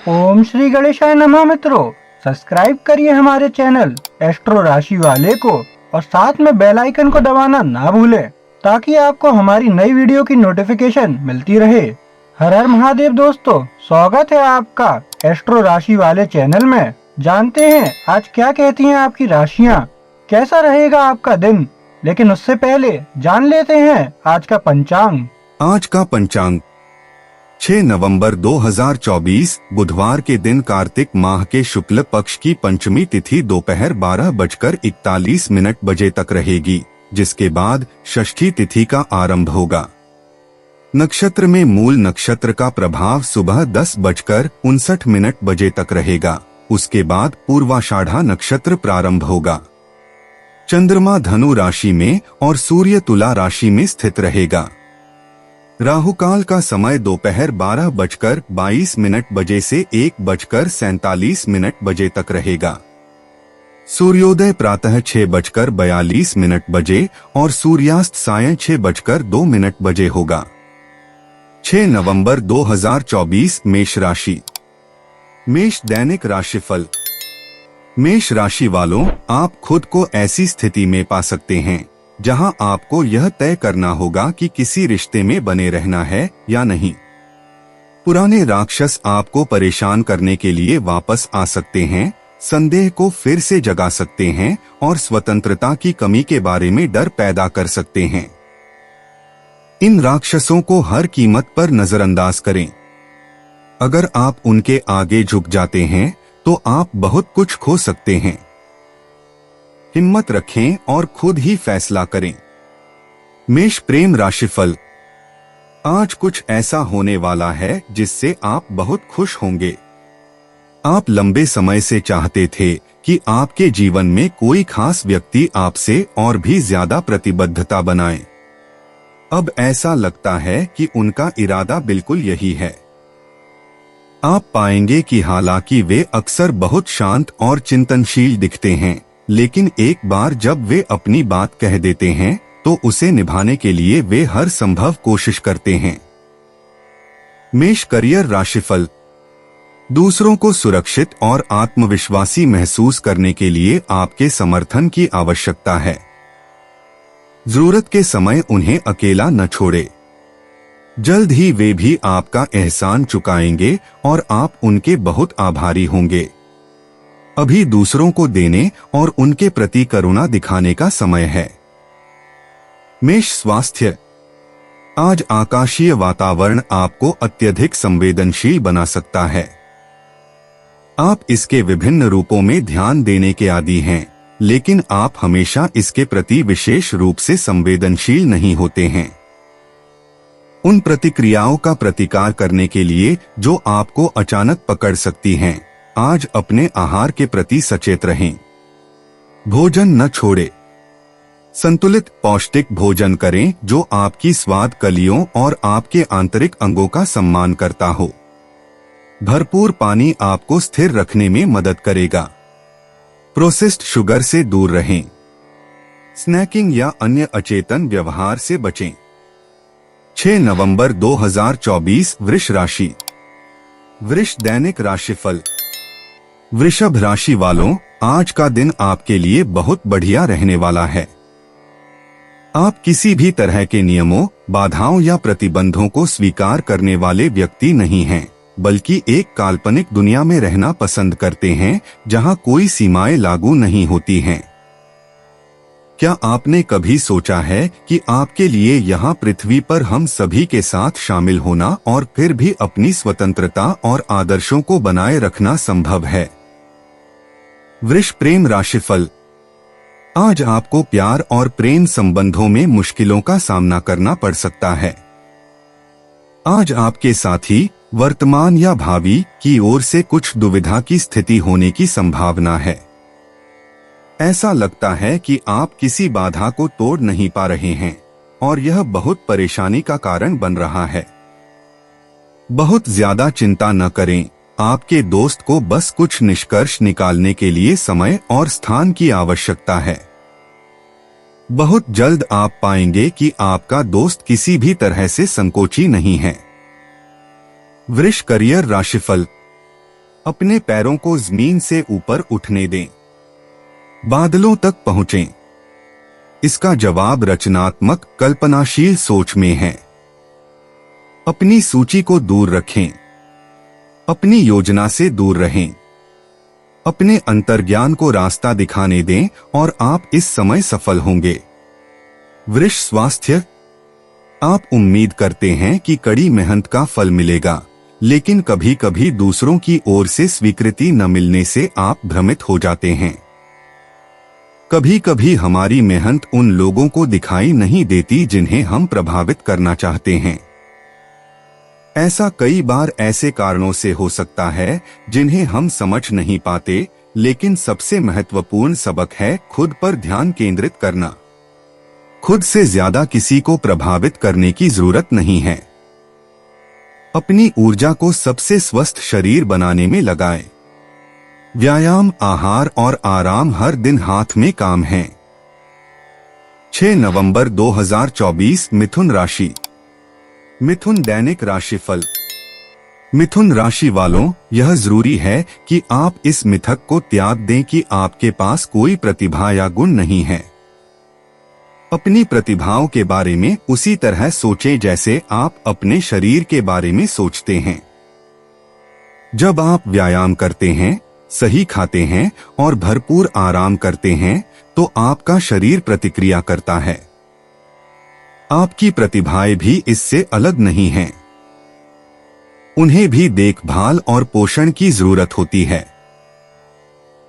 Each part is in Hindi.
ओम श्री गणेशाय नमः। मित्रों, सब्सक्राइब करिए हमारे चैनल एस्ट्रो राशि वाले को और साथ में बेल आइकन को दबाना ना भूलें ताकि आपको हमारी नई वीडियो की नोटिफिकेशन मिलती रहे। हर हर महादेव दोस्तों, स्वागत है आपका एस्ट्रो राशि वाले चैनल में। जानते हैं आज क्या कहती हैं आपकी राशियां, कैसा रहेगा आपका दिन। लेकिन उससे पहले जान लेते हैं आज का पंचांग। आज का पंचांग 6 नवंबर 2024 बुधवार के दिन कार्तिक माह के शुक्ल पक्ष की पंचमी तिथि दोपहर 12:41 बजे तक रहेगी, जिसके बाद षष्ठी तिथि का आरंभ होगा। नक्षत्र में मूल नक्षत्र का प्रभाव सुबह 10:59 बजे तक रहेगा। उसके बाद पूर्वाषाढ़ा नक्षत्र प्रारंभ होगा। चंद्रमा धनु राशि में और सूर्य तुला राशि में स्थित रहेगा। राहुकाल का समय दोपहर 12:22 बजे से 1:47 बजे तक रहेगा। सूर्योदय प्रातः 6:42 बजे और सूर्यास्त सायं 6:02 बजे होगा। 6 नवंबर 2024 मेष राशि। मेष दैनिक राशिफल। मेष राशि वालों, आप खुद को ऐसी स्थिति में पा सकते हैं जहां आपको यह तय करना होगा कि किसी रिश्ते में बने रहना है या नहीं। पुराने राक्षस आपको परेशान करने के लिए वापस आ सकते हैं, संदेह को फिर से जगा सकते हैं और स्वतंत्रता की कमी के बारे में डर पैदा कर सकते हैं। इन राक्षसों को हर कीमत पर नजरअंदाज करें। अगर आप उनके आगे झुक जाते हैं तो आप बहुत कुछ खो सकते हैं। हिम्मत रखें और खुद ही फैसला करें। मेष प्रेम राशिफल। आज कुछ ऐसा होने वाला है जिससे आप बहुत खुश होंगे। आप लंबे समय से चाहते थे कि आपके जीवन में कोई खास व्यक्ति आपसे और भी ज्यादा प्रतिबद्धता बनाए। अब ऐसा लगता है कि उनका इरादा बिल्कुल यही है। आप पाएंगे कि हालांकि वे अक्सर बहुत शांत और चिंतनशील दिखते हैं, लेकिन एक बार जब वे अपनी बात कह देते हैं तो उसे निभाने के लिए वे हर संभव कोशिश करते हैं। मेष करियर राशिफल। दूसरों को सुरक्षित और आत्मविश्वासी महसूस करने के लिए आपके समर्थन की आवश्यकता है। जरूरत के समय उन्हें अकेला न छोड़े। जल्द ही वे भी आपका एहसान चुकाएंगे और आप उनके बहुत आभारी होंगे। अभी दूसरों को देने और उनके प्रति करुणा दिखाने का समय है। मेष स्वास्थ्य। आज आकाशीय वातावरण आपको अत्यधिक संवेदनशील बना सकता है। आप इसके विभिन्न रूपों में ध्यान देने के आदी हैं, लेकिन आप हमेशा इसके प्रति विशेष रूप से संवेदनशील नहीं होते हैं। उन प्रतिक्रियाओं का प्रतिकार करने के लिए जो आपको अचानक पकड़ सकती हैं, आज अपने आहार के प्रति सचेत रहें। भोजन न छोड़े। संतुलित पौष्टिक भोजन करें जो आपकी स्वाद कलियों और आपके आंतरिक अंगों का सम्मान करता हो। भरपूर पानी आपको स्थिर रखने में मदद करेगा। प्रोसेस्ड शुगर से दूर रहें। स्नैकिंग या अन्य अचेतन व्यवहार से बचें। 6 नवंबर 2024 वृष राशि। वृष दैनिक राशिफल। वृषभ राशि वालों, आज का दिन आपके लिए बहुत बढ़िया रहने वाला है। आप किसी भी तरह के नियमों, बाधाओं या प्रतिबंधों को स्वीकार करने वाले व्यक्ति नहीं हैं, बल्कि एक काल्पनिक दुनिया में रहना पसंद करते हैं जहां कोई सीमाएं लागू नहीं होती हैं। क्या आपने कभी सोचा है कि आपके लिए यहाँ पृथ्वी पर हम सभी के साथ शामिल होना और फिर भी अपनी स्वतंत्रता और आदर्शों को बनाए रखना संभव है? वृष प्रेम राशिफल। आज आपको प्यार और प्रेम संबंधों में मुश्किलों का सामना करना पड़ सकता है। आज आपके साथी वर्तमान या भावी की ओर से कुछ दुविधा की स्थिति होने की संभावना है। ऐसा लगता है कि आप किसी बाधा को तोड़ नहीं पा रहे हैं और यह बहुत परेशानी का कारण बन रहा है। बहुत ज्यादा चिंता न करें, आपके दोस्त को बस कुछ निष्कर्ष निकालने के लिए समय और स्थान की आवश्यकता है। बहुत जल्द आप पाएंगे कि आपका दोस्त किसी भी तरह से संकोची नहीं है। वृष करियर राशिफल। अपने पैरों को जमीन से ऊपर उठने दें, बादलों तक पहुंचें। इसका जवाब रचनात्मक कल्पनाशील सोच में है। अपनी सूची को दूर रखें, अपनी योजना से दूर रहें, अपने अंतर्ज्ञान को रास्ता दिखाने दें और आप इस समय सफल होंगे। वृष स्वास्थ्य। आप उम्मीद करते हैं कि कड़ी मेहनत का फल मिलेगा, लेकिन कभी कभी दूसरों की ओर से स्वीकृति न मिलने से आप भ्रमित हो जाते हैं। कभी कभी हमारी मेहनत उन लोगों को दिखाई नहीं देती जिन्हें हम प्रभावित करना चाहते हैं। ऐसा कई बार ऐसे कारणों से हो सकता है जिन्हें हम समझ नहीं पाते, लेकिन सबसे महत्वपूर्ण सबक है खुद पर ध्यान केंद्रित करना। खुद से ज्यादा किसी को प्रभावित करने की जरूरत नहीं है। अपनी ऊर्जा को सबसे स्वस्थ शरीर बनाने में लगाएं। व्यायाम, आहार और आराम हर दिन हाथ में काम है। 6 नवंबर 2024 मिथुन राशि। मिथुन दैनिक राशिफल। मिथुन राशि वालों, यह जरूरी है कि आप इस मिथक को त्याग दें कि आपके पास कोई प्रतिभा या गुण नहीं है। अपनी प्रतिभाओं के बारे में उसी तरह सोचें जैसे आप अपने शरीर के बारे में सोचते हैं। जब आप व्यायाम करते हैं, सही खाते हैं और भरपूर आराम करते हैं, तो आपका शरीर प्रतिक्रिया करता है। आपकी प्रतिभाएं भी इससे अलग नहीं हैं। उन्हें भी देखभाल और पोषण की जरूरत होती है।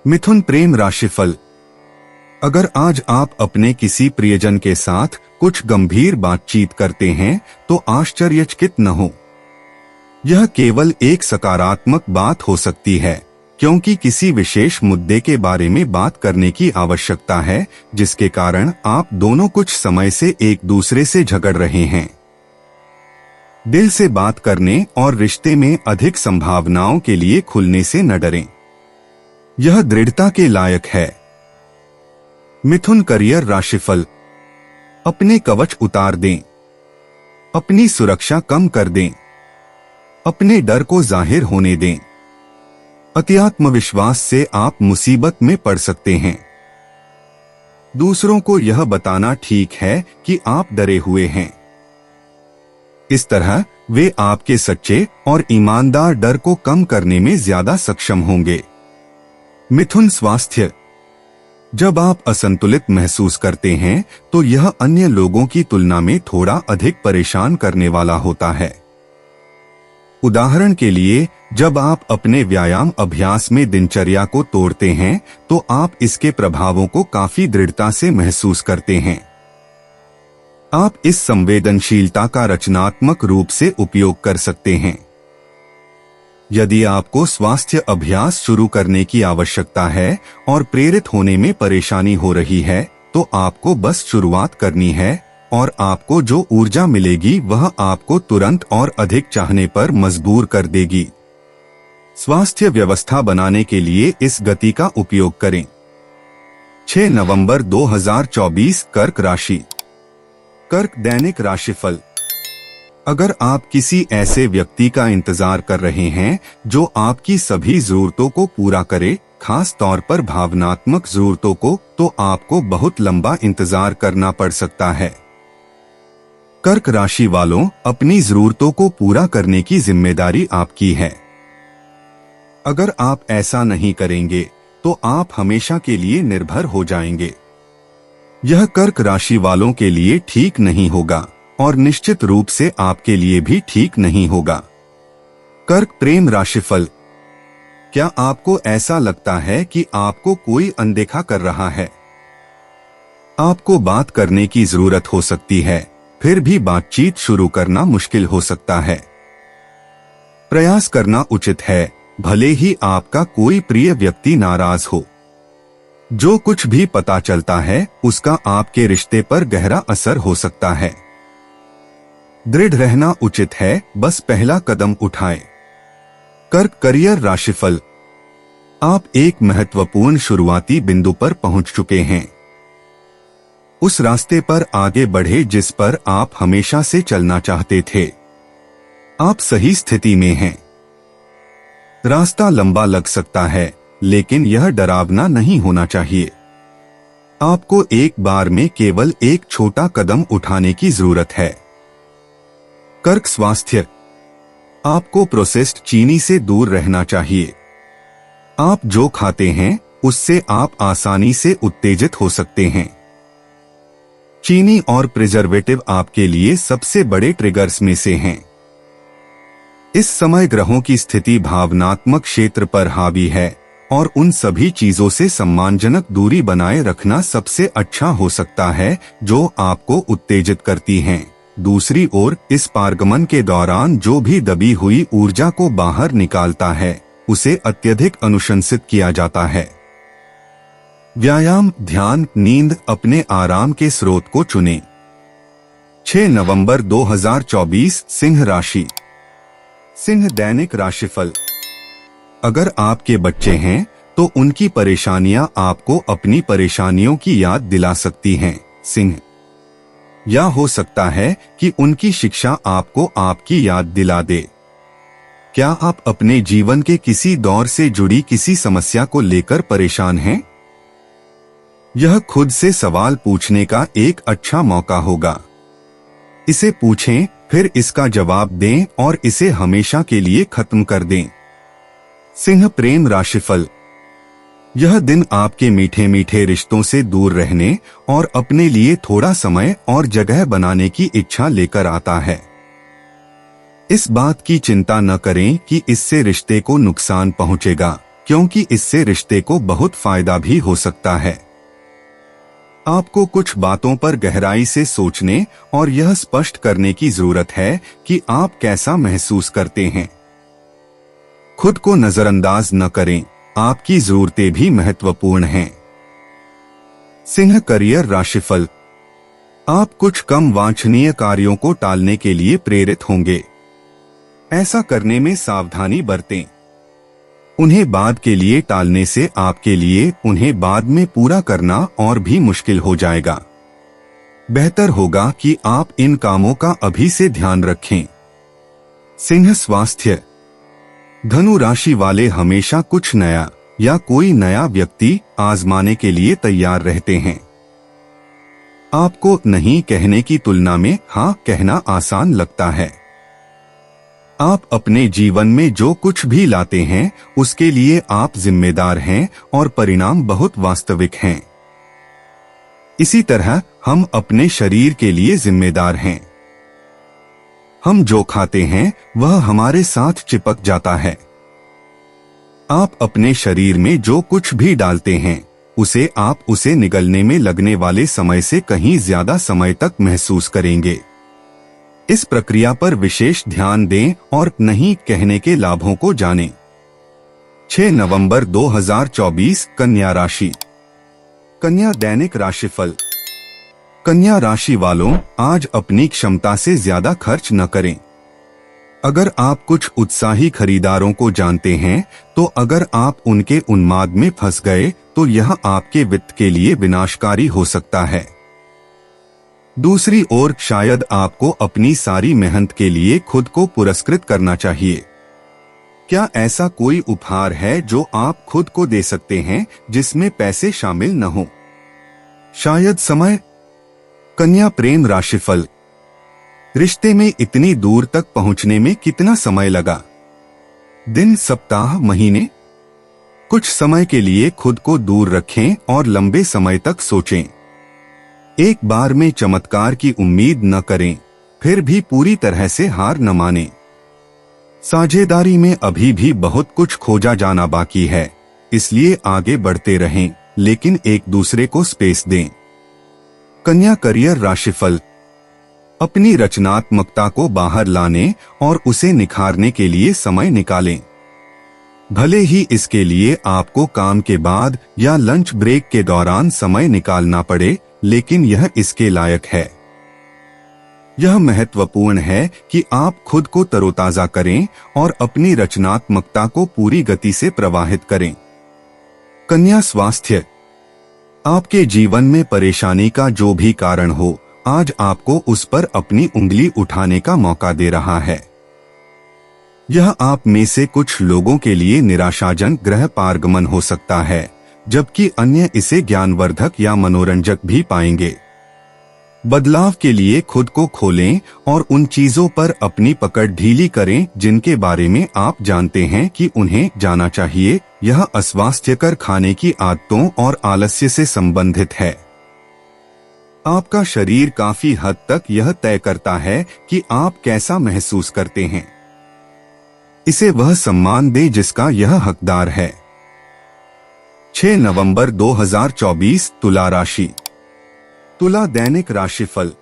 मिथुन प्रेम राशिफल। अगर आज आप अपने किसी प्रियजन के साथ कुछ गंभीर बातचीत करते हैं, तो आश्चर्यचकित न हो। यह केवल एक सकारात्मक बात हो सकती है, क्योंकि किसी विशेष मुद्दे के बारे में बात करने की आवश्यकता है जिसके कारण आप दोनों कुछ समय से एक दूसरे से झगड़ रहे हैं। दिल से बात करने और रिश्ते में अधिक संभावनाओं के लिए खुलने से न डरें। यह दृढ़ता के लायक है। मिथुन करियर राशिफल। अपने कवच उतार दें, अपनी सुरक्षा कम कर दें, अपने डर को जाहिर होने दें। अति आत्मविश्वास से आप मुसीबत में पड़ सकते हैं। दूसरों को यह बताना ठीक है कि आप डरे हुए हैं। इस तरह वे आपके सच्चे और ईमानदार डर को कम करने में ज्यादा सक्षम होंगे। मिथुन स्वास्थ्य। जब आप असंतुलित महसूस करते हैं, तो यह अन्य लोगों की तुलना में थोड़ा अधिक परेशान करने वाला होता है। उदाहरण के लिए, जब आप अपने व्यायाम अभ्यास में दिनचर्या को तोड़ते हैं, तो आप इसके प्रभावों को काफी दृढ़ता से महसूस करते हैं। आप इस संवेदनशीलता का रचनात्मक रूप से उपयोग कर सकते हैं। यदि आपको स्वास्थ्य अभ्यास शुरू करने की आवश्यकता है और प्रेरित होने में परेशानी हो रही है, तो आपको बस शुरुआत करनी है और आपको जो ऊर्जा मिलेगी वह आपको तुरंत और अधिक चाहने पर मजबूर कर देगी। स्वास्थ्य व्यवस्था बनाने के लिए इस गति का उपयोग करें। 6 नवंबर 2024 कर्क राशि। कर्क दैनिक राशिफल। अगर आप किसी ऐसे व्यक्ति का इंतजार कर रहे हैं जो आपकी सभी जरूरतों को पूरा करे, खास तौर पर भावनात्मक जरूरतों को, तो आपको बहुत लंबा इंतजार करना पड़ सकता है। कर्क राशि वालों, अपनी जरूरतों को पूरा करने की जिम्मेदारी आपकी है। अगर आप ऐसा नहीं करेंगे, तो आप हमेशा के लिए निर्भर हो जाएंगे। यह कर्क राशि वालों के लिए ठीक नहीं होगा और निश्चित रूप से आपके लिए भी ठीक नहीं होगा। कर्क प्रेम राशिफल। क्या आपको ऐसा लगता है कि आपको कोई अनदेखा कर रहा है? आपको बात करने की जरूरत हो सकती है, फिर भी बातचीत शुरू करना मुश्किल हो सकता है। प्रयास करना उचित है, भले ही आपका कोई प्रिय व्यक्ति नाराज हो। जो कुछ भी पता चलता है उसका आपके रिश्ते पर गहरा असर हो सकता है। दृढ़ रहना उचित है, बस पहला कदम उठाएं। कर्क करियर राशिफल। आप एक महत्वपूर्ण शुरुआती बिंदु पर पहुंच चुके हैं। उस रास्ते पर आगे बढ़े जिस पर आप हमेशा से चलना चाहते थे। आप सही स्थिति में हैं। रास्ता लंबा लग सकता है, लेकिन यह डरावना नहीं होना चाहिए। आपको एक बार में केवल एक छोटा कदम उठाने की जरूरत है। कर्क स्वास्थ्य। आपको प्रोसेस्ड चीनी से दूर रहना चाहिए। आप जो खाते हैं उससे आप आसानी से उत्तेजित हो सकते हैं। चीनी और प्रिजर्वेटिव आपके लिए सबसे बड़े ट्रिगर्स में से हैं। इस समय ग्रहों की स्थिति भावनात्मक क्षेत्र पर हावी है और उन सभी चीजों से सम्मानजनक दूरी बनाए रखना सबसे अच्छा हो सकता है जो आपको उत्तेजित करती हैं। दूसरी ओर इस पारगमन के दौरान जो भी दबी हुई ऊर्जा को बाहर निकालता है उसे अत्यधिक अनुशंसित किया जाता है। व्यायाम, ध्यान, नींद, अपने आराम के स्रोत को चुनें। 6 नवंबर 2024 सिंह राशि। सिंह दैनिक राशिफल। अगर आपके बच्चे हैं तो उनकी परेशानियां आपको अपनी परेशानियों की याद दिला सकती हैं, सिंह। या हो सकता है कि उनकी शिक्षा आपको आपकी याद दिला दे। क्या आप अपने जीवन के किसी दौर से जुड़ी किसी समस्या को लेकर परेशान हैं? यह खुद से सवाल पूछने का एक अच्छा मौका होगा। इसे पूछें, फिर इसका जवाब दें और इसे हमेशा के लिए खत्म कर दें। सिंह प्रेम राशिफल। यह दिन आपके मीठे मीठे रिश्तों से दूर रहने और अपने लिए थोड़ा समय और जगह बनाने की इच्छा लेकर आता है। इस बात की चिंता न करें कि इससे रिश्ते को नुकसान पहुंचेगा, क्योंकि इससे रिश्ते को बहुत फायदा भी हो सकता है। आपको कुछ बातों पर गहराई से सोचने और यह स्पष्ट करने की जरूरत है कि आप कैसा महसूस करते हैं। खुद को नजरअंदाज न करें, आपकी जरूरतें भी महत्वपूर्ण हैं। सिंह करियर राशिफल। आप कुछ कम वांछनीय कार्यों को टालने के लिए प्रेरित होंगे। ऐसा करने में सावधानी बरतें। उन्हें बाद के लिए टालने से आपके लिए उन्हें बाद में पूरा करना और भी मुश्किल हो जाएगा। बेहतर होगा कि आप इन कामों का अभी से ध्यान रखें। सिंह स्वास्थ्य। धनु राशि वाले हमेशा कुछ नया या कोई नया व्यक्ति आजमाने के लिए तैयार रहते हैं। आपको नहीं कहने की तुलना में हाँ कहना आसान लगता है। आप अपने जीवन में जो कुछ भी लाते हैं उसके लिए आप जिम्मेदार हैं और परिणाम बहुत वास्तविक हैं। इसी तरह हम अपने शरीर के लिए जिम्मेदार हैं। हम जो खाते हैं वह हमारे साथ चिपक जाता है। आप अपने शरीर में जो कुछ भी डालते हैं आप उसे निगलने में लगने वाले समय से कहीं ज्यादा समय तक महसूस करेंगे। इस प्रक्रिया पर विशेष ध्यान दें और नहीं कहने के लाभों को जानें। 6 नवंबर 2024 कन्या राशि। कन्या दैनिक राशिफल। कन्या राशि वालों, आज अपनी क्षमता से ज्यादा खर्च न करें। अगर आप कुछ उत्साही खरीदारों को जानते हैं तो अगर आप उनके उन्माद में फंस गए तो यह आपके वित्त के लिए विनाशकारी हो सकता है। दूसरी ओर शायद आपको अपनी सारी मेहनत के लिए खुद को पुरस्कृत करना चाहिए। क्या ऐसा कोई उपहार है जो आप खुद को दे सकते हैं जिसमें पैसे शामिल न हो? शायद समय। कन्या प्रेम राशिफल। रिश्ते में इतनी दूर तक पहुंचने में कितना समय लगा? दिन, सप्ताह, महीने? कुछ समय के लिए खुद को दूर रखें और लंबे समय तक सोचें। एक बार में चमत्कार की उम्मीद न करें, फिर भी पूरी तरह से हार न मानें। साझेदारी में अभी भी बहुत कुछ खोजा जाना बाकी है, इसलिए आगे बढ़ते रहें, लेकिन एक दूसरे को स्पेस दें। कन्या करियर राशिफल। अपनी रचनात्मकता को बाहर लाने और उसे निखारने के लिए समय निकालें। भले ही इसके लिए आपको काम के बाद या लंच ब्रेक के दौरान समय निकालना पड़े, लेकिन यह इसके लायक है। यह महत्वपूर्ण है कि आप खुद को तरोताजा करें और अपनी रचनात्मकता को पूरी गति से प्रवाहित करें। कन्या स्वास्थ्य। आपके जीवन में परेशानी का जो भी कारण हो, आज आपको उस पर अपनी उंगली उठाने का मौका दे रहा है। यह आप में से कुछ लोगों के लिए निराशाजनक ग्रह पारगमन हो सकता है, जबकि अन्य इसे ज्ञानवर्धक या मनोरंजक भी पाएंगे। बदलाव के लिए खुद को खोलें और उन चीजों पर अपनी पकड़ ढीली करें जिनके बारे में आप जानते हैं कि उन्हें जाना चाहिए। यह अस्वास्थ्यकर खाने की आदतों और आलस्य से संबंधित है। आपका शरीर काफी हद तक यह तय करता है कि आप कैसा महसूस करते हैं। इसे वह सम्मान दें जिसका यह हकदार है। 6 नवंबर 2024 तुला राशि। तुला दैनिक राशिफल।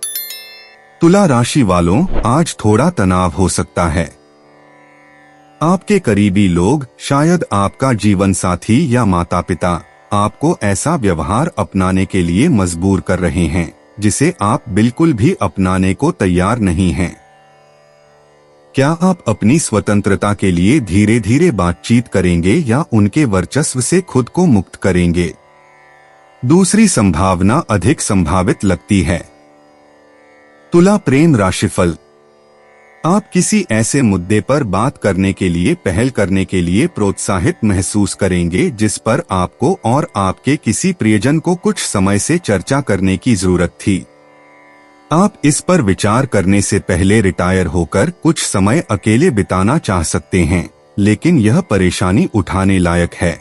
तुला राशि वालों, आज थोड़ा तनाव हो सकता है। आपके करीबी लोग, शायद आपका जीवन साथी या माता पिता, आपको ऐसा व्यवहार अपनाने के लिए मजबूर कर रहे हैं जिसे आप बिल्कुल भी अपनाने को तैयार नहीं हैं। क्या आप अपनी स्वतंत्रता के लिए धीरे धीरे बातचीत करेंगे या उनके वर्चस्व से खुद को मुक्त करेंगे? दूसरी संभावना अधिक संभावित लगती है। तुला प्रेम राशिफल। आप किसी ऐसे मुद्दे पर बात करने के लिए पहल करने के लिए प्रोत्साहित महसूस करेंगे जिस पर आपको और आपके किसी प्रियजन को कुछ समय से चर्चा करने की जरूरत थी। आप इस पर विचार करने से पहले रिटायर होकर कुछ समय अकेले बिताना चाह सकते हैं, लेकिन यह परेशानी उठाने लायक है।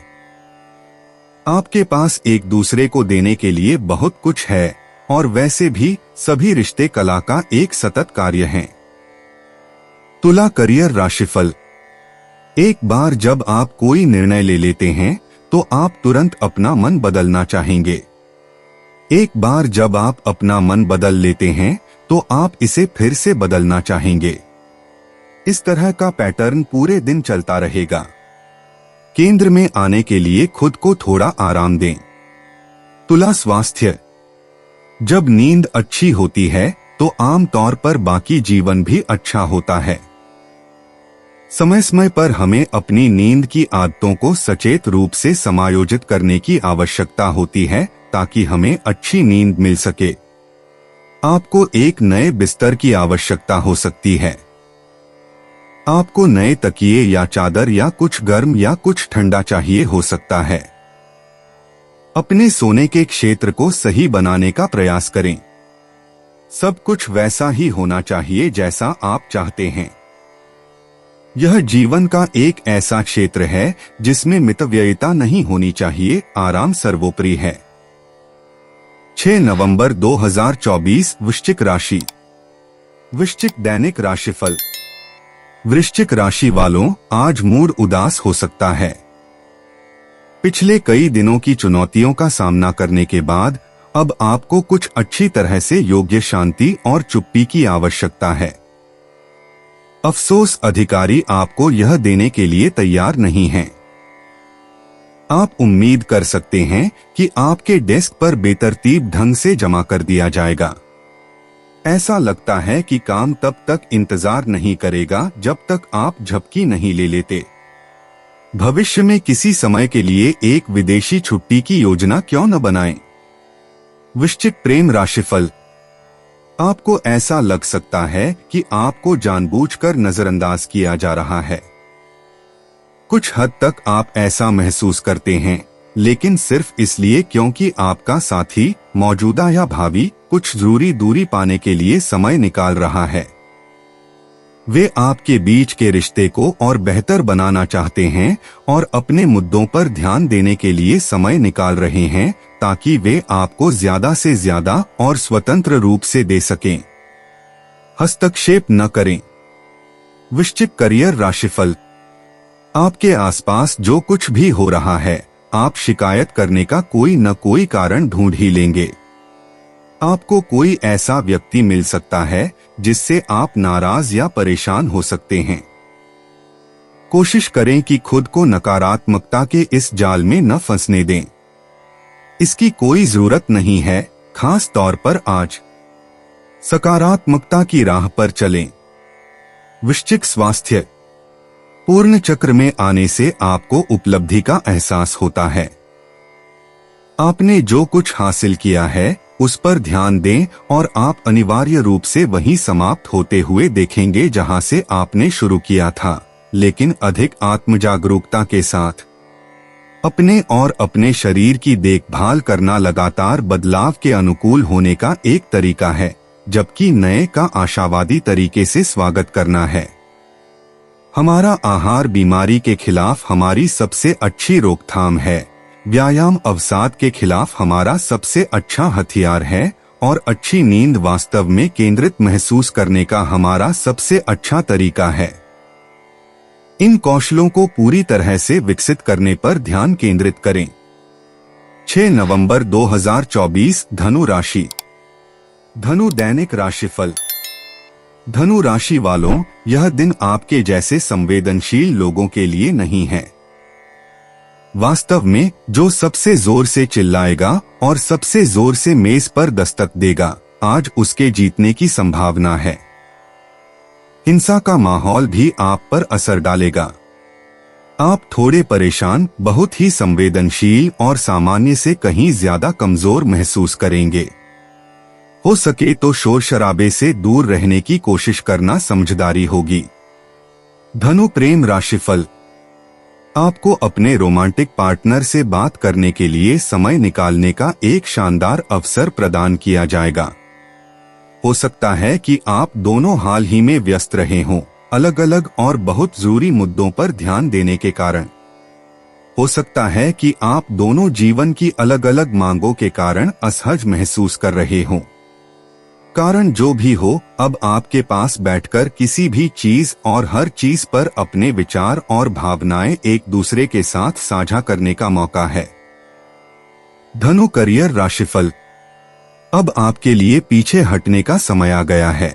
आपके पास एक दूसरे को देने के लिए बहुत कुछ है और वैसे भी सभी रिश्ते कला का एक सतत कार्य हैं। तुला करियर राशिफल। एक बार जब आप कोई निर्णय ले लेते हैं तो आप तुरंत अपना मन बदलना चाहेंगे। एक बार जब आप अपना मन बदल लेते हैं तो आप इसे फिर से बदलना चाहेंगे। इस तरह का पैटर्न पूरे दिन चलता रहेगा। केंद्र में आने के लिए खुद को थोड़ा आराम दें। तुला स्वास्थ्य। जब नींद अच्छी होती है तो आमतौर पर बाकी जीवन भी अच्छा होता है। समय समय पर हमें अपनी नींद की आदतों को सचेत रूप से समायोजित करने की आवश्यकता होती है ताकि हमें अच्छी नींद मिल सके। आपको एक नए बिस्तर की आवश्यकता हो सकती है। आपको नए तकिए या चादर या कुछ गर्म या कुछ ठंडा चाहिए हो सकता है। अपने सोने के क्षेत्र को सही बनाने का प्रयास करें। सब कुछ वैसा ही होना चाहिए जैसा आप चाहते हैं। यह जीवन का एक ऐसा क्षेत्र है जिसमें मितव्ययिता नहीं होनी चाहिए। आराम सर्वोपरि है। 6 नवंबर 2024 वृश्चिक राशि। वृश्चिक दैनिक राशिफल। वृश्चिक राशि वालों, आज मूड उदास हो सकता है। पिछले कई दिनों की चुनौतियों का सामना करने के बाद अब आपको कुछ अच्छी तरह से योग्य शांति और चुप्पी की आवश्यकता है। अफसोस, अधिकारी आपको यह देने के लिए तैयार नहीं हैं। आप उम्मीद कर सकते हैं कि आपके डेस्क पर बेतरतीब ढंग से जमा कर दिया जाएगा। ऐसा लगता है कि काम तब तक इंतजार नहीं करेगा जब तक आप झपकी नहीं ले लेते। भविष्य में किसी समय के लिए एक विदेशी छुट्टी की योजना क्यों न बनाएं? वृश्चिक प्रेम राशिफल। आपको ऐसा लग सकता है कि आपको जानबूझकर नजरअंदाज किया जा रहा है। कुछ हद तक आप ऐसा महसूस करते हैं, लेकिन सिर्फ इसलिए क्योंकि आपका साथी, मौजूदा या भावी, कुछ जरूरी दूरी पाने के लिए समय निकाल रहा है। वे आपके बीच के रिश्ते को और बेहतर बनाना चाहते हैं और अपने मुद्दों पर ध्यान देने के लिए समय निकाल रहे हैं ताकि वे आपको ज्यादा से ज्यादा और स्वतंत्र रूप से दे सकें। हस्तक्षेप न करें। वृश्चिक करियर राशिफल। आपके आसपास जो कुछ भी हो रहा है, आप शिकायत करने का कोई न कोई कारण ढूंढ ही लेंगे। आपको कोई ऐसा व्यक्ति मिल सकता है जिससे आप नाराज या परेशान हो सकते हैं। कोशिश करें कि खुद को नकारात्मकता के इस जाल में न फंसने दें। इसकी कोई जरूरत नहीं है, खास तौर पर आज। सकारात्मकता की राह पर चलें। वृश्चिक स्वास्थ्य। पूर्ण चक्र में आने से आपको उपलब्धि का एहसास होता है। आपने जो कुछ हासिल किया है उस पर ध्यान दें और आप अनिवार्य रूप से वहीं समाप्त होते हुए देखेंगे जहां से आपने शुरू किया था। लेकिन अधिक आत्मजागरूकता के साथ। अपने और अपने शरीर की देखभाल करना लगातार बदलाव के अनुकूल होने का एक तरीका है, जबकि नए का आशावादी तरीके से स्वागत करना है। हमारा आहार बीमारी के खिलाफ हमारी सबसे अच्छी रोकथाम है। व्यायाम अवसाद के खिलाफ हमारा सबसे अच्छा हथियार है और अच्छी नींद वास्तव में केंद्रित महसूस करने का हमारा सबसे अच्छा तरीका है। इन कौशलों को पूरी तरह से विकसित करने पर ध्यान केंद्रित करें। 6 नवंबर 2024 धनु राशि। धनु दैनिक राशिफल। धनु राशि वालों, यह दिन आपके जैसे संवेदनशील लोगों के लिए नहीं है। वास्तव में जो सबसे जोर से चिल्लाएगा और सबसे जोर से मेज पर दस्तक देगा, आज उसके जीतने की संभावना है। हिंसा का माहौल भी आप पर असर डालेगा। आप थोड़े परेशान, बहुत ही संवेदनशील और सामान्य से कहीं ज्यादा कमजोर महसूस करेंगे। हो सके तो शोर शराबे से दूर रहने की कोशिश करना समझदारी होगी। धनु प्रेम राशिफल। आपको अपने रोमांटिक पार्टनर से बात करने के लिए समय निकालने का एक शानदार अवसर प्रदान किया जाएगा। हो सकता है कि आप दोनों हाल ही में व्यस्त रहे हों, अलग अलग और बहुत जरूरी मुद्दों पर ध्यान देने के कारण। हो सकता है कि आप दोनों जीवन की अलग अलग मांगों के कारण असहज महसूस कर रहे हों। कारण जो भी हो, अब आपके पास बैठकर किसी भी चीज और हर चीज पर अपने विचार और भावनाएं एक दूसरे के साथ साझा करने का मौका है। धनु करियर राशिफल। अब आपके लिए पीछे हटने का समय आ गया है।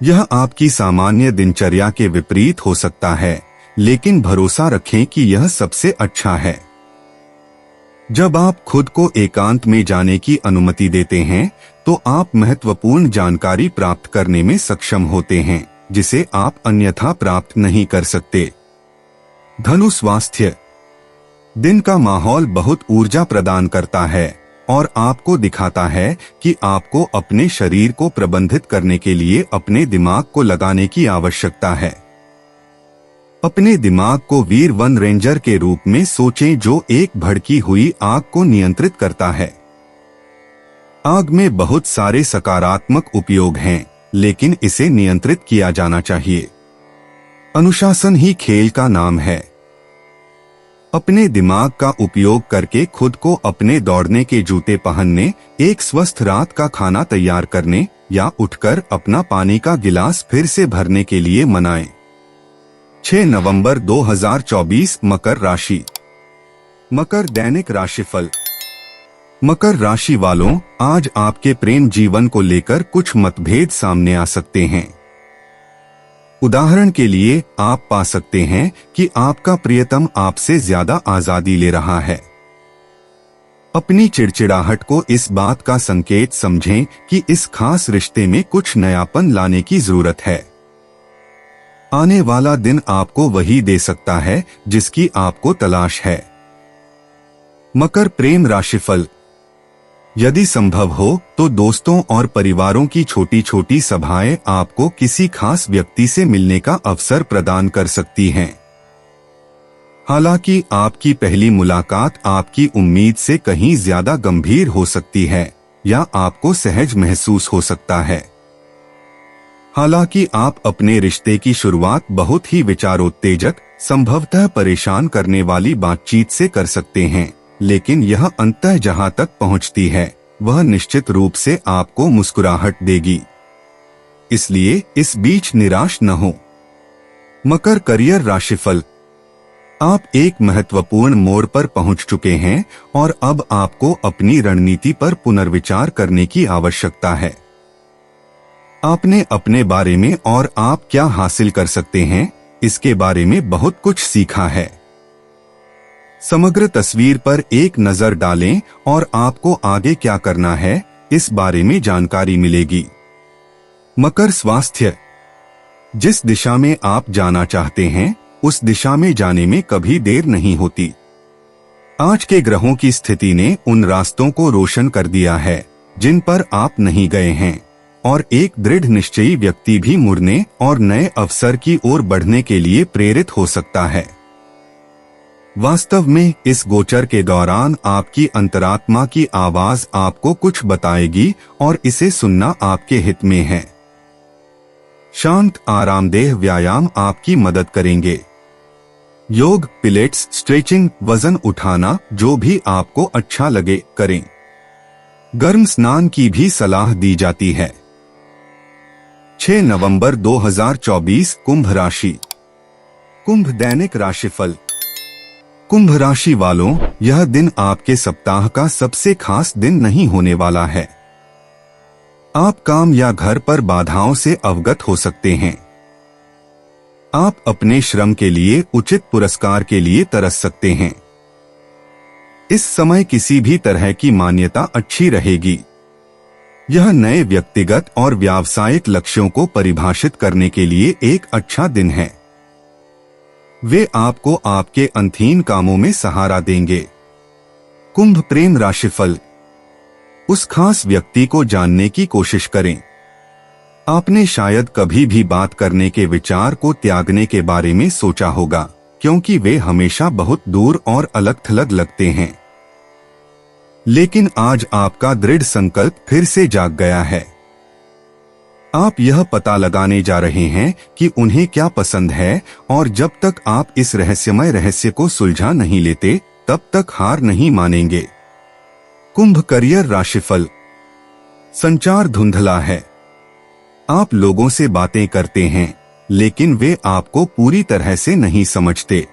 यह आपकी सामान्य दिनचर्या के विपरीत हो सकता है, लेकिन भरोसा रखें कि यह सबसे अच्छा है। जब आप खुद को एकांत में जाने की अनुमति देते हैं, तो आप महत्वपूर्ण जानकारी प्राप्त करने में सक्षम होते हैं, जिसे आप अन्यथा प्राप्त नहीं कर सकते। धनु स्वास्थ्य। दिन का माहौल बहुत ऊर्जा प्रदान करता है और आपको दिखाता है कि आपको अपने शरीर को प्रबंधित करने के लिए अपने दिमाग को लगाने की आवश्यकता है। अपने दिमाग को वीर वन रेंजर के रूप में सोचें जो एक भड़की हुई आग को नियंत्रित करता है। आग में बहुत सारे सकारात्मक उपयोग हैं, लेकिन इसे नियंत्रित किया जाना चाहिए। अनुशासन ही खेल का नाम है। अपने दिमाग का उपयोग करके खुद को अपने दौड़ने के जूते पहनने, एक स्वस्थ रात का खाना तैयार करने या उठकर अपना पानी का गिलास फिर से भरने के लिए मनाएं। 6 नवंबर 2024 मकर राशि। मकर दैनिक राशिफल। मकर राशि वालों, आज आपके प्रेम जीवन को लेकर कुछ मतभेद सामने आ सकते हैं। उदाहरण के लिए, आप पा सकते हैं कि आपका प्रियतम आपसे ज्यादा आजादी ले रहा है। अपनी चिड़चिड़ाहट को इस बात का संकेत समझें कि इस खास रिश्ते में कुछ नयापन लाने की जरूरत है। आने वाला दिन आपको वही दे सकता है जिसकी आपको तलाश है। मकर प्रेम राशिफल। यदि संभव हो तो दोस्तों और परिवारों की छोटी छोटी सभाएं आपको किसी खास व्यक्ति से मिलने का अवसर प्रदान कर सकती हैं। हालांकि आपकी पहली मुलाकात आपकी उम्मीद से कहीं ज्यादा गंभीर हो सकती है या आपको सहज महसूस हो सकता है। हालांकि आप अपने रिश्ते की शुरुआत बहुत ही विचारोत्तेजक, संभवतः परेशान करने वाली बातचीत से कर सकते हैं, लेकिन यह अंततः जहां तक पहुंचती है वह निश्चित रूप से आपको मुस्कुराहट देगी। इसलिए इस बीच निराश न हो। मकर करियर राशिफल। आप एक महत्वपूर्ण मोड़ पर पहुंच चुके हैं और अब आपको अपनी रणनीति पर पुनर्विचार करने की आवश्यकता है। आपने अपने बारे में और आप क्या हासिल कर सकते हैं, इसके बारे में बहुत कुछ सीखा है। समग्र तस्वीर पर एक नजर डालें और आपको आगे क्या करना है, इस बारे में जानकारी मिलेगी। मकर स्वास्थ्य। जिस दिशा में आप जाना चाहते हैं, उस दिशा में जाने में कभी देर नहीं होती। आज के ग्रहों की स्थिति ने उन रास्तों को रोशन कर दिया है जिन पर आप नहीं गए हैं, और एक दृढ़ निश्चयी व्यक्ति भी मुड़ने और नए अवसर की ओर बढ़ने के लिए प्रेरित हो सकता है। वास्तव में इस गोचर के दौरान आपकी अंतरात्मा की आवाज आपको कुछ बताएगी और इसे सुनना आपके हित में है। शांत आरामदेह व्यायाम आपकी मदद करेंगे। योग, पिलेट्स, स्ट्रेचिंग, वजन उठाना, जो भी आपको अच्छा लगे करें। गर्म स्नान की भी सलाह दी जाती है। 6 नवंबर 2024 कुंभ राशि। कुंभ दैनिक राशिफल। कुंभ राशि वालों, यह दिन आपके सप्ताह का सबसे खास दिन नहीं होने वाला है। आप काम या घर पर बाधाओं से अवगत हो सकते हैं। आप अपने श्रम के लिए उचित पुरस्कार के लिए तरस सकते हैं। इस समय किसी भी तरह की मान्यता अच्छी रहेगी। यह नए व्यक्तिगत और व्यावसायिक लक्ष्यों को परिभाषित करने के लिए एक अच्छा दिन है। वे आपको आपके अंतहीन कामों में सहारा देंगे। कुंभ प्रेम राशिफल। उस खास व्यक्ति को जानने की कोशिश करें। आपने शायद कभी भी बात करने के विचार को त्यागने के बारे में सोचा होगा, क्योंकि वे हमेशा बहुत दूर और अलग-थलग लगते हैं। लेकिन आज आपका दृढ़ संकल्प फिर से जाग गया है। आप यह पता लगाने जा रहे हैं कि उन्हें क्या पसंद है, और जब तक आप इस रहस्यमय रहस्य को सुलझा नहीं लेते, तब तक हार नहीं मानेंगे। कुंभ करियर राशिफल। संचार धुंधला है। आप लोगों से बातें करते हैं, लेकिन वे आपको पूरी तरह से नहीं समझते।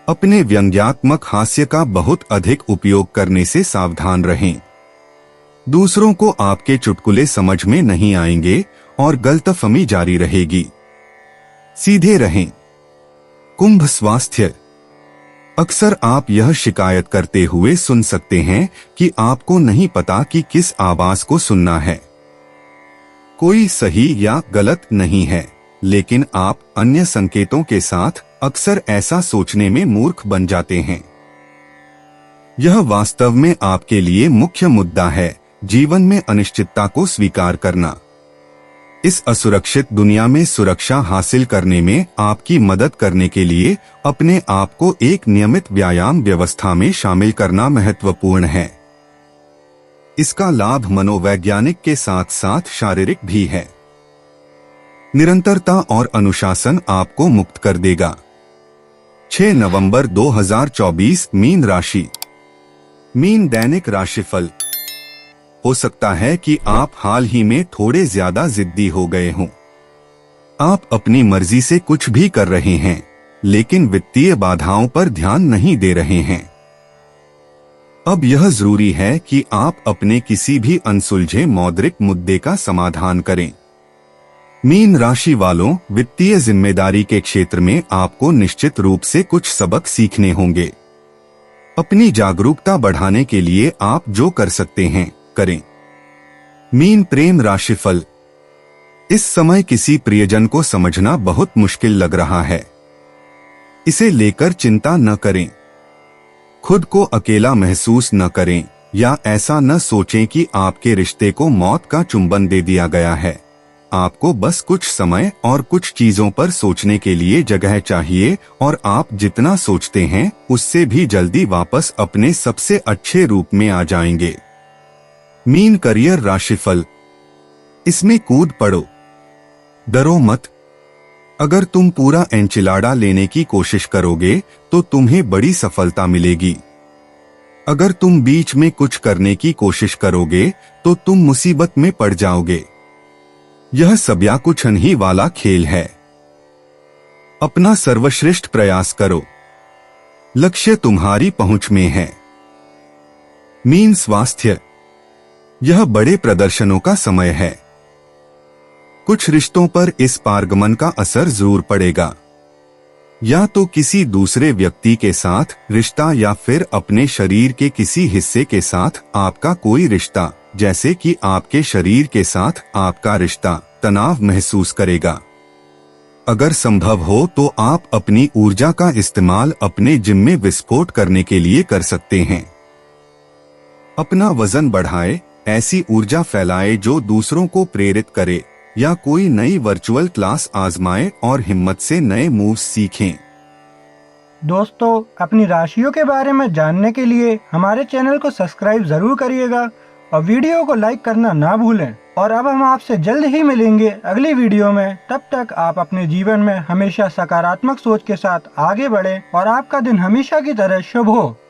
अपने व्यंग्यात्मक हास्य का बहुत अधिक उपयोग करने से सावधान रहें। दूसरों को आपके चुटकुले समझ में नहीं आएंगे और गलतफहमी जारी रहेगी। सीधे रहें। कुंभ स्वास्थ्य। अक्सर आप यह शिकायत करते हुए सुन सकते हैं कि आपको नहीं पता कि किस आवाज को सुनना है। कोई सही या गलत नहीं है, लेकिन आप अन्य संकेतों के साथ अक्सर ऐसा सोचने में मूर्ख बन जाते हैं। यह वास्तव में आपके लिए मुख्य मुद्दा है, जीवन में अनिश्चितता को स्वीकार करना। इस असुरक्षित दुनिया में सुरक्षा हासिल करने में आपकी मदद करने के लिए अपने आप को एक नियमित व्यायाम व्यवस्था में शामिल करना महत्वपूर्ण है। इसका लाभ मनोवैज्ञानिक के साथ साथ शारीरिक भी है। निरंतरता और अनुशासन आपको मुक्त कर देगा। 6 नवंबर 2024 मीन राशि। मीन दैनिक राशिफल। हो सकता है कि आप हाल ही में थोड़े ज्यादा जिद्दी हो गए हों। आप अपनी मर्जी से कुछ भी कर रहे हैं, लेकिन वित्तीय बाधाओं पर ध्यान नहीं दे रहे हैं। अब यह जरूरी है कि आप अपने किसी भी अनसुलझे मौद्रिक मुद्दे का समाधान करें। मीन राशि वालों, वित्तीय जिम्मेदारी के क्षेत्र में आपको निश्चित रूप से कुछ सबक सीखने होंगे। अपनी जागरूकता बढ़ाने के लिए आप जो कर सकते हैं, करें। मीन प्रेम राशिफल। इस समय किसी प्रियजन को समझना बहुत मुश्किल लग रहा है। इसे लेकर चिंता न करें। खुद को अकेला महसूस न करें या ऐसा न सोचें कि आपके रिश्ते को मौत का चुंबन दे दिया गया है। आपको बस कुछ समय और कुछ चीजों पर सोचने के लिए जगह चाहिए, और आप जितना सोचते हैं उससे भी जल्दी वापस अपने सबसे अच्छे रूप में आ जाएंगे। मीन करियर राशिफल। इसमें कूद पड़ो, डरो मत। अगर तुम पूरा एंचिलाडा लेने की कोशिश करोगे तो तुम्हें बड़ी सफलता मिलेगी। अगर तुम बीच में कुछ करने की कोशिश करोगे तो तुम मुसीबत में पड़ जाओगे। यह सब या कुछ अनही वाला खेल है। अपना सर्वश्रेष्ठ प्रयास करो, लक्ष्य तुम्हारी पहुंच में है। मीन स्वास्थ्य। यह बड़े प्रदर्शनों का समय है। कुछ रिश्तों पर इस पारगमन का असर जरूर पड़ेगा। या तो किसी दूसरे व्यक्ति के साथ रिश्ता, या फिर अपने शरीर के किसी हिस्से के साथ आपका कोई रिश्ता, जैसे कि आपके शरीर के साथ आपका रिश्ता, तनाव महसूस करेगा। अगर संभव हो तो आप अपनी ऊर्जा का इस्तेमाल अपने जिम में विस्फोट करने के लिए कर सकते हैं। अपना वजन बढ़ाएं, ऐसी ऊर्जा फैलाए जो दूसरों को प्रेरित करे, या कोई नई वर्चुअल क्लास आजमाएं और हिम्मत से नए मूव्स सीखें। दोस्तों, अपनी राशियों के बारे में जानने के लिए हमारे चैनल को सब्सक्राइब जरूर करिएगा और वीडियो को लाइक करना ना भूलें। और अब हम आपसे जल्द ही मिलेंगे अगली वीडियो में। तब तक आप अपने जीवन में हमेशा सकारात्मक सोच के साथ आगे बढ़ें और आपका दिन हमेशा की तरह शुभ हो।